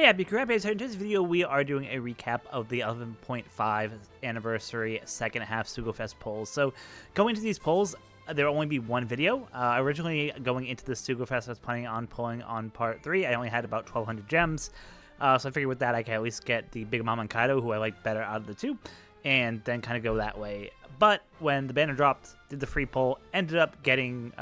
Yeah, HappiDaze. In today's video, we are doing a recap of the 11.5 anniversary second half Sugofest polls. So, going into these polls, there will only be one video. Originally, going into the Sugofest, I was planning on pulling on part 3. I only had about 1,200 gems. So I figured with that, I could at least get the Big Mom and Kaido, who I like better out of the two, and then kind of go that way. But when the banner dropped, did the free poll, ended up getting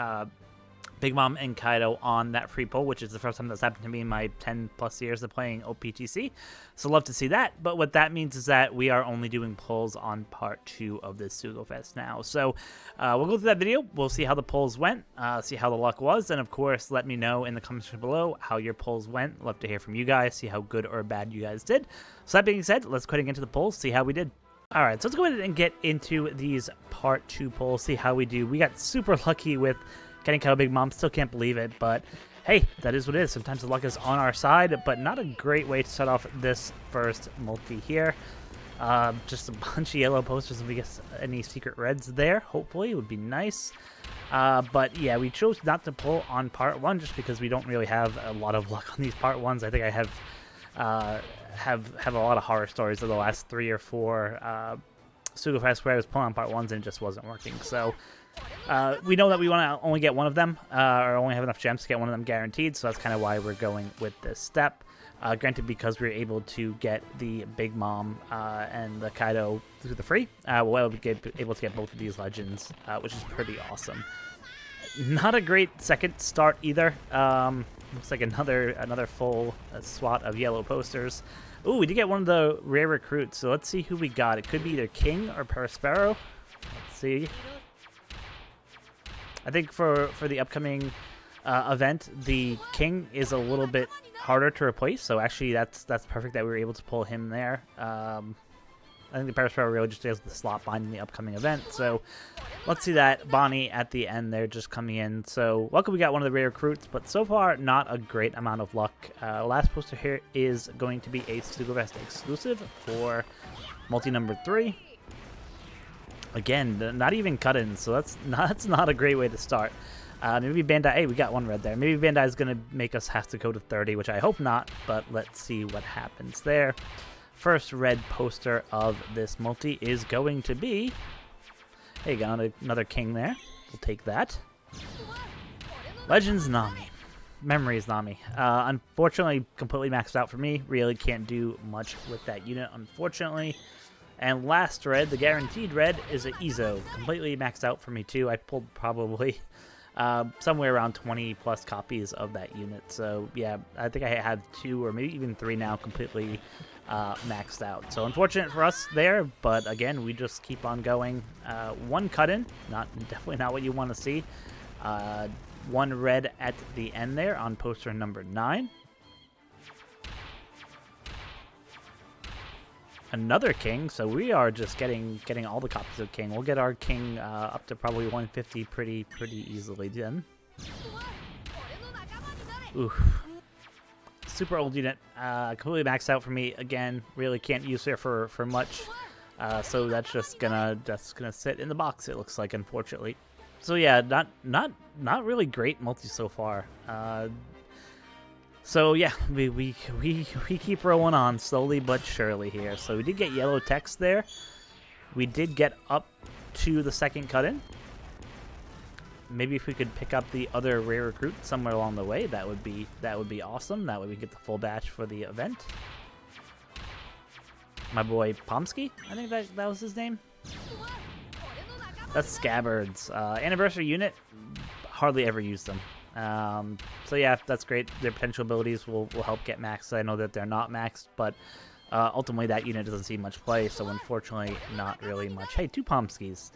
Big Mom and Kaido on that free poll, which is the first time that's happened to me in my 10 plus years of playing OPTC. So love to see that. But what that means is that we are only doing polls on part 2 of this Sugofest now. So we'll go through that video. We'll see how the polls went, see how the luck was, and of course, let me know in the comments below how your polls went. Love to hear from you guys, see how good or bad you guys did. So that being said, let's go ahead and get into the polls, see how we did. Alright, so let's go ahead and get into these part 2 polls, see how we do. We got super lucky with getting Kaido Big Mom. Still can't believe it, but hey, that is what it is. Sometimes the luck is on our side, but not a great way to start off this first multi here. Just a bunch of yellow posters if we get any secret reds there. Hopefully, it would be nice. But yeah, we chose not to pull on part 1 just because we don't really have a lot of luck on these part 1s. I think I have a lot of horror stories of the last 3 or 4 Sugofest where I was pulling on part 1s and it just wasn't working. So we know that we want to only get one of them, or only have enough gems to get one of them guaranteed, so that's kind of why we're going with this step. Granted, because we were able to get the Big Mom and the Kaido through the free, we'll be able to get both of these legends, which is pretty awesome. Not a great second start either. Looks like another full swat of yellow posters. Ooh, we did get one of the rare recruits, so let's see who we got. It could be either King or Perospero. Let's see. I think for the upcoming event, the King is a little bit harder to replace, so actually that's perfect that we were able to pull him there. I think the Perospero really just has the slot behind the upcoming event, so let's see that. Bonnie at the end there just coming in. So luckily we got one of the rare recruits, but so far not a great amount of luck. Last poster here is going to be a Sugofest exclusive for multi number 3. Again, not even cut-ins, so that's not a great way to start. Maybe Bandai, hey, we got one red there. Maybe Bandai is going to make us have to go to 30, which I hope not, but let's see what happens there. First red poster of this multi is going to be, hey, got another King there. We'll take that. Legends Nami. Memories Nami. Unfortunately, completely maxed out for me. Really can't do much with that unit, unfortunately. And last red, the guaranteed red, is an Izo. Completely maxed out for me too. I pulled probably somewhere around 20 plus copies of that unit. So yeah, I think I have 2 or maybe even 3 now completely maxed out. So unfortunate for us there, but again, we just keep on going. 1 cut-in, definitely not what you want to see. 1 red at the end there on poster number 9. Another King, so we are just getting all the copies of King. We'll get our King up to probably 150 pretty easily then. Ooh. Super old unit, completely maxed out for me. Again, really can't use her for much. So that's just gonna sit in the box, it looks like, unfortunately. So yeah, not really great multi so far. So yeah, we keep rolling on slowly but surely here. So we did get yellow text there. We did get up to the second cut-in. Maybe if we could pick up the other rare recruit somewhere along the way, that would be awesome. That way we get the full batch for the event. My boy Pomsky, I think that was his name. That's Scabbards. Anniversary unit, hardly ever use them. So yeah, that's great. Their potential abilities will help get maxed. I know that they're not maxed, but ultimately that unit doesn't see much play, so unfortunately not really much. Hey, 2 Pomskys.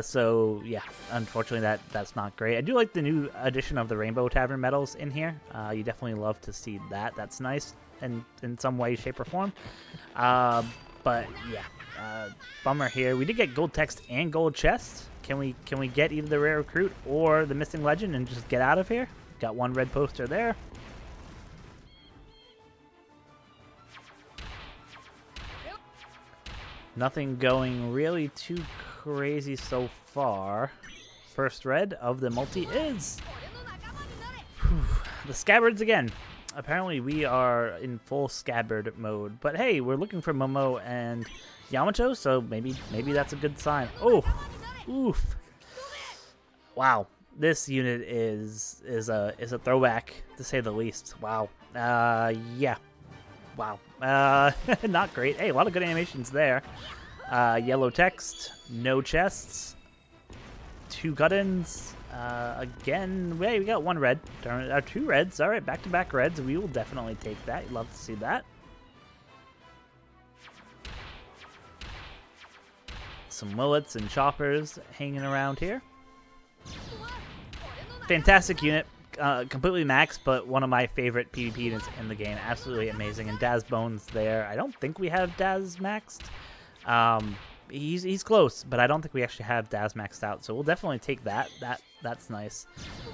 So yeah, unfortunately that's not great. I do like the new addition of the Rainbow Tavern medals in here. You definitely love to see that. That's nice in some way, shape, or form. But yeah, bummer here. We did get gold text and gold chest. Can we get either the rare recruit or the missing legend and just get out of here? Got 1 red poster there. Nothing going really too crazy so far. First red of the multi is the Scabbards again. Apparently we are in full scabbard mode. But hey, we're looking for Momo and Yamato, so maybe that's a good sign. Oof. Wow. This unit is a throwback, to say the least. Wow. Yeah. Wow. Not great. Hey, a lot of good animations there. Yellow text, no chests, 2 cut-ins. Again, wait, we got 1 red. 2 reds. All right, back-to-back reds. We will definitely take that. Love to see that. Some Willets and Choppers hanging around here. Fantastic unit. Completely maxed, but one of my favorite PvP units in the game. Absolutely amazing. And Daz Bones there. I don't think we have Daz maxed. He's close, but I don't think we actually have Daz maxed out. So we'll definitely take that. That's nice.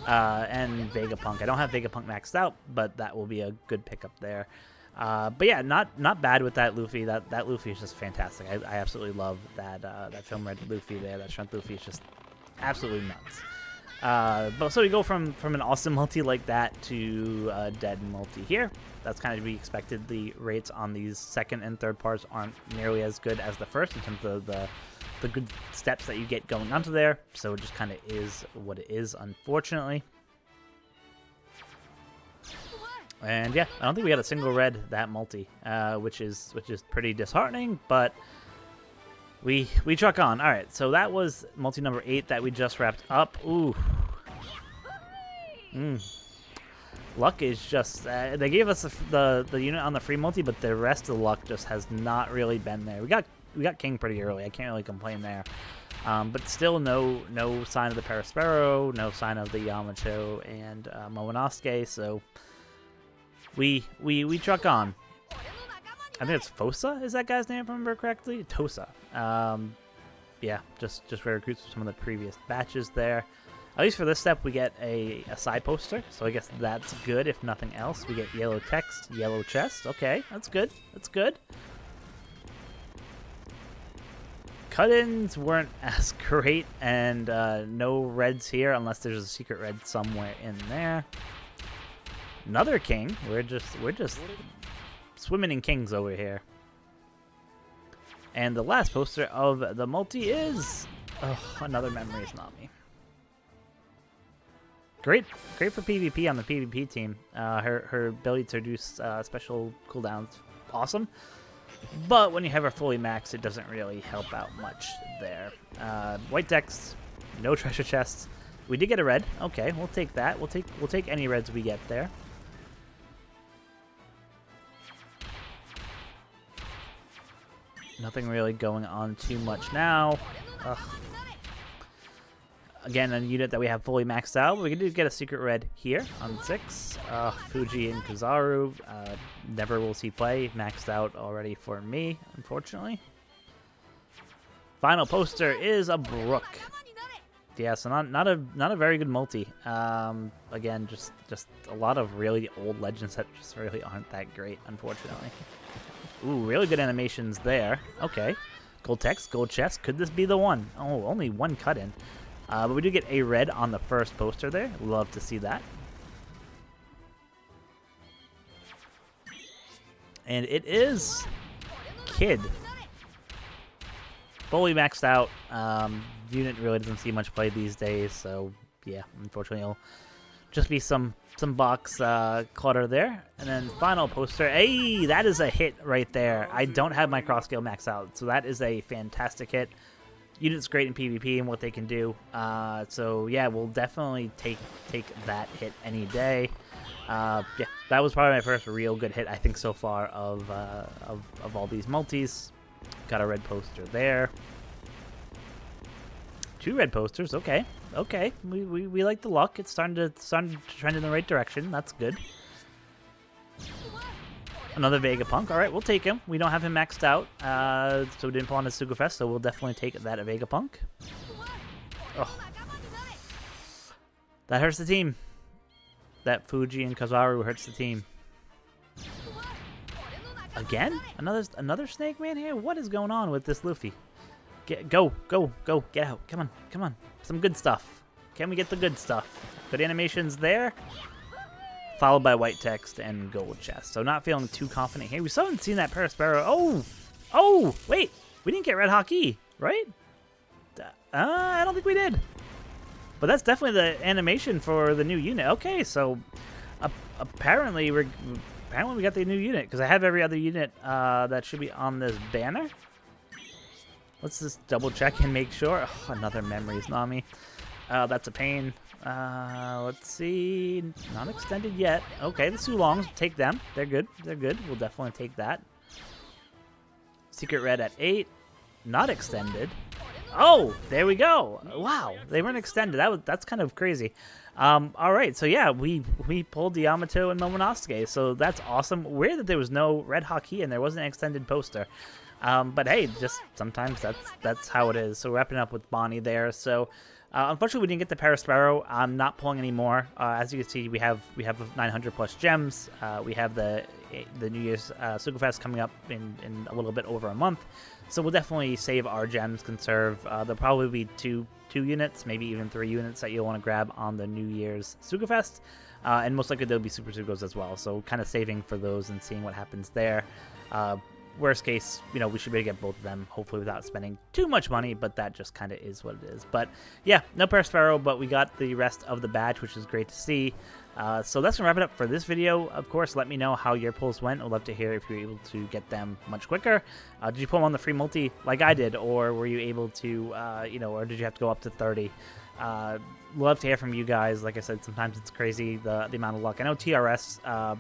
And Vegapunk. I don't have Vegapunk maxed out, but that will be a good pickup there. But yeah, not bad with that Luffy. That Luffy is just fantastic. I absolutely love that film red Luffy there. That Shrunk Luffy is just absolutely nuts. But so we go from an awesome multi like that to a dead multi here. That's kind of to be expected. The rates on these second and third parts aren't nearly as good as the first in terms of the good steps that you get going onto there. So it just kind of is what it is, unfortunately. And yeah, I don't think we got a single red that multi, which is pretty disheartening, but we truck on. All right, so that was multi number 8 that we just wrapped up. Ooh. Luck is just they gave us the unit on the free multi, but the rest of the luck just has not really been there. We got King pretty early. I can't really complain there. But still no sign of the Perispero, no sign of the Yamato and Momonosuke, so we truck on. I think it's Fosa, is that guy's name, if I remember correctly? Tosa. Yeah, just recruits from some of the previous batches there. At least for this step, we get a side poster, so I guess that's good, if nothing else. We get yellow text, yellow chest. Okay, that's good. That's good. Cut-ins weren't as great, and no reds here, unless there's a secret red somewhere in there. Another king. We're just swimming in kings over here. And the last poster of the multi is another Memories Nami. Great for PvP on the PvP team. Her ability to reduce special cooldowns, awesome. But when you have her fully maxed, it doesn't really help out much there. White text, no treasure chests. We did get a red. Okay, we'll take that. We'll take any reds we get there. Nothing really going on too much now. Ugh. Again, a unit that we have fully maxed out. We did get a secret red here on 6. Fuji and Kizaru. Never will see play. Maxed out already for me, unfortunately. Final poster is a Brook. Yeah, so not a very good multi. Again, just a lot of really old legends that just really aren't that great, unfortunately. Ooh, really good animations there. Okay. Gold text, gold chest. Could this be the one? Oh, only 1 cut-in. But we do get a red on the first poster there. Love to see that. And it is Kid. Fully maxed out. Unit really doesn't see much play these days, so yeah, unfortunately it'll just be some box clutter there. And then final poster. Hey, that is a hit right there. I don't have my cross scale maxed out, so that is a fantastic hit. Unit's great in PvP and what they can do. So yeah, we'll definitely take that hit any day. Yeah, that was probably my first real good hit, I think, so far of all these multis. Got a red poster there. 2 red posters. Okay, okay. We like the luck. It's starting to trend in the right direction. That's good. Another Vegapunk. All right, we'll take him. We don't have him maxed out, so we didn't pull on his Sugofest, so we'll definitely take that Vegapunk. Oh. That hurts the team. That Fuji and Kizaru hurts the team. Again? Another Snake Man here? What is going on with this Luffy? Go. Get out. Come on. Some good stuff. Can we get the good stuff? Good animations there. followed by white text and gold chest. So not feeling too confident here. We still haven't seen that Parasparrow. Oh, wait. We didn't get Red Hockey, right? I don't think we did. But that's definitely the animation for the new unit. Okay, so apparently we got the new unit, because I have every other unit that should be on this banner. Let's just double check and make sure. Oh, another memories, Nami. That's a pain. Let's see. Not extended yet. Okay, the Sulongs, take them. They're good. They're good. We'll definitely take that. Secret Red at 8. Not extended. Oh, there we go. Wow, they weren't extended. That's kind of crazy. All right, so yeah, we pulled the Yamato and Momonosuke, so that's awesome. Weird that there was no Red Hockey and there wasn't an extended poster. But hey, just sometimes that's how it is. So wrapping up with Bonnie there. So unfortunately, we didn't get the Parasparrow. I'm not pulling any more. As you can see, we have 900 plus gems. We have the New Year's Sugofest coming up in a little bit over a month. So we'll definitely save our gems, conserve. There'll probably be two units, maybe even 3 units that you'll want to grab on the New Year's Sugofest. And most likely there'll be Super Sugos as well. So kind of saving for those and seeing what happens there. Worst case, we should be able to get both of them, hopefully without spending too much money, but that just kind of is what it is. But yeah, no Parasparrow, but we got the rest of the badge, which is great to see. So that's going to wrap it up for this video. Of course, let me know how your pulls went. I'd love to hear if you were able to get them much quicker. Did you pull them on the free multi like I did, or were you able to, or did you have to go up to 30? Love to hear from you guys. Like I said, sometimes it's crazy, the amount of luck. I know TRS...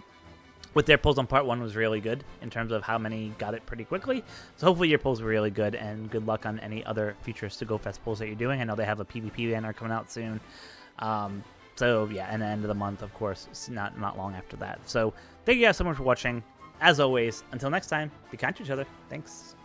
with their pulls on part 1 was really good in terms of how many got it pretty quickly. So hopefully your pulls were really good, and good luck on any other future Sugofest pulls that you're doing. I know they have a PvP banner coming out soon. So yeah, and the end of the month, of course, it's not long after that. So thank you guys so much for watching. As always, until next time, be kind to each other. Thanks.